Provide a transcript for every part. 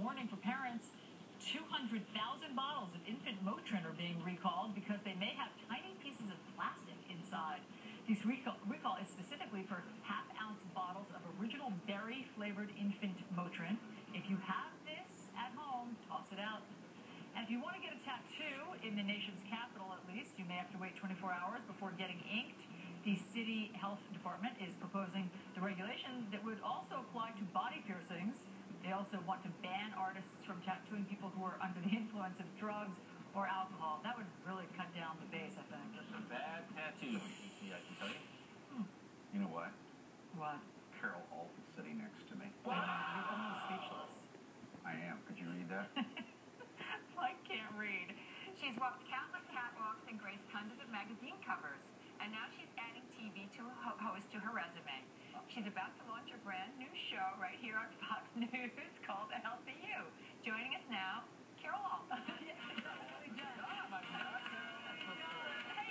warning for parents. 200,000 bottles of infant Motrin are being recalled because they may have tiny pieces of plastic inside. This recall is specifically for half-ounce bottles of original berry-flavored infant Motrin. If you have this at home, toss it out. And if you want to get a tattoo in the nation's capital, at least, you may have to wait 24 hours before getting inked. The city health department is proposing the regulation that would also apply to body piercings. They also want to ban artists from tattooing people who are under the influence of drugs or alcohol. That would really cut down the base, I think. Just a bad tattoo, I can tell you. You know what? What? Carol Alt is sitting next to me. Wow. You're almost speechless. I am. Could you read that? I can't read. She's walked countless catwalks and graced hundreds of magazine covers. And now she's adding TV to host to her resume. She's about to launch a brand new show right here on Fox News called A Healthy You. Joining us now, Carol Alt. Hey,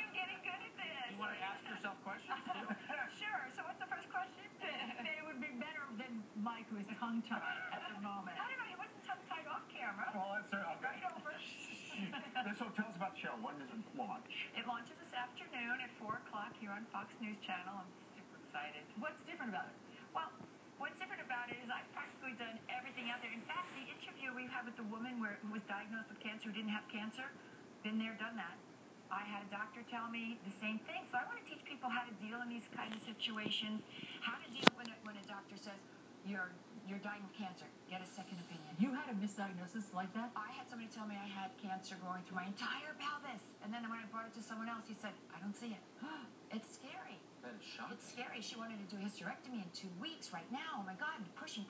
you're getting good at this. you want to ask yourself questions, too? Sure. So what's the first question? It would be better than Mike, who is tongue-tied at the moment. I don't know. He wasn't tongue-tied off camera. Well, that's okay. Right over. So tell us about the show. When does it launch? It launches this afternoon at 4 o'clock here on Fox News Channel. I'm super excited. What's different about it? Well, what's different about it is I've practically done everything out there. In fact, the interview we had with the woman who was diagnosed with cancer, who didn't have cancer, been there, done that. I had a doctor tell me the same thing. So I want to teach people how to deal in these kinds of situations, how to deal when a doctor says, you're dying of cancer. Get a second opinion. You had a misdiagnosis like that? I had somebody tell me I had cancer growing through my entire pelvis. And then when I brought it to someone else, he said, I don't see it. It's scary. That is shocking. It's scary. She wanted to do a hysterectomy in 2 weeks right now. Oh, my God. And pushing.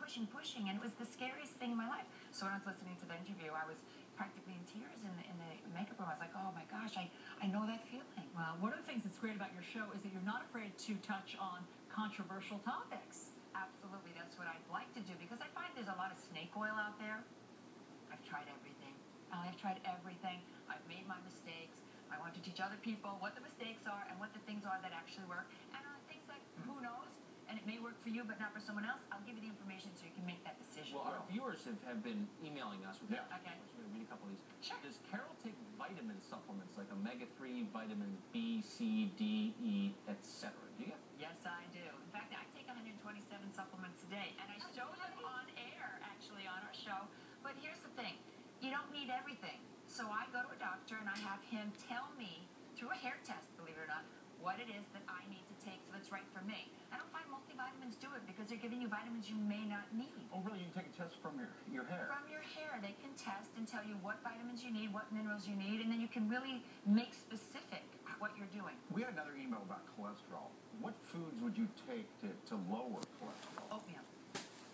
And it was the scariest thing in my life. So when I was listening to the interview, I was practically in tears in the makeup room. I was like, oh, my gosh, I know that feeling. Well, one of the things that's great about your show is that you're not afraid to touch on controversial topics. Absolutely. That's what I'd like to do because I find there's a lot of snake oil out there. I've tried everything. I've tried everything. I've made my mistakes. I want to teach other people what the mistakes are and what the things are that actually work. And on things like, who knows, and it may work for you but not for someone else, I'll give you the information so you can make that decision. Well, our viewers have been emailing us with Yeah. Okay. I'm going to read a couple of these. Sure. Does Carol take vitamin supplements like omega-3, vitamin B, C, D, E, etc.? Do you? Yes, I do. In fact, I take 127 supplements a day, and I show them on air, actually, on our show. But here's the thing. You don't need everything. So I go to a doctor, and I have him tell me, through a hair test, believe it or not, what it is that I need to take so that's right for me. I don't find multivitamins do it because they're giving you vitamins you may not need. Oh, really? You take a test from your hair? From your hair. They can test and tell you what vitamins you need, what minerals you need, and then you can really make specific what you're doing. We had another email about cholesterol. What foods would you take to lower cholesterol? Oatmeal.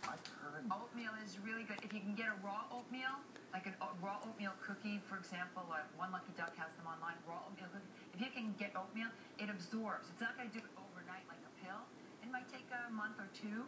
I've heard. Oatmeal is really good. If you can get a raw oatmeal, like a raw oatmeal cookie, for example, One Lucky Duck has them online, raw oatmeal cookie. If you can get oatmeal, it absorbs. It's not going to do it overnight like a pill. It might take a month or two,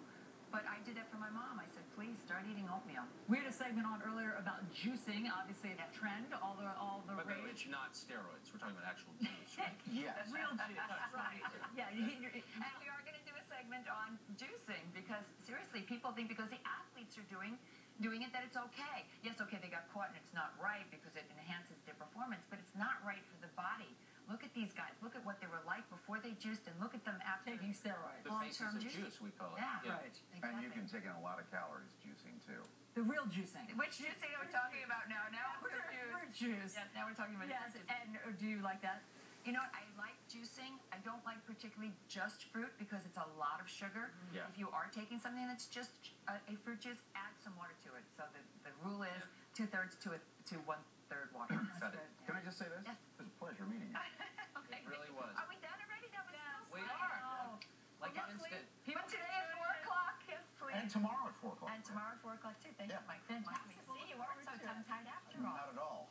but I did that for my mom. I said, please start eating oatmeal. We had a segment on earlier about juicing, obviously a trend, all the But no, rage. it's not steroids. We're talking about actual juice, right? Yes. Real juice, right? Yeah, And we are going to do a segment on juicing because, seriously, people think because the athletes are doing it that it's okay. Yes, okay, they got caught and it's not right because it enhances their performance, but it's not right for the body. Look at these guys. Look at what they were like before they juiced and look at them after Taking steroids. The faces long-term of juicing. juice, we call it. Yeah, Right. Exactly. And you can take in a lot of calories juicing, too. The real juicing. Which juicing are we talking about now? Now I'm confused. Fruit juice. Yes, now we're talking about Yes, juices. and do you like that? You know what? I like juicing. I don't like particularly just fruit because it's a lot of sugar. Yeah. If you are taking something that's just a fruit juice, add some water to it. So the rule is 2/3 to 1/3 water. That's good. Can I just say this? Yes. It was a pleasure meeting you. Okay. It really was. Are we done already? That was so We fun. are. Like Well, an instant. But today at 4 o'clock. Yes, please. And tomorrow at 4 o'clock. And tomorrow at 4 o'clock, too. Thank you, Yeah. Mike. Fantastic. See, you weren't so tongue-tied after all. Not at all.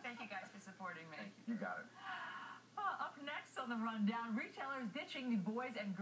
Thank you guys for supporting me. You got it. Up next on the rundown, retailers ditching the boys and girls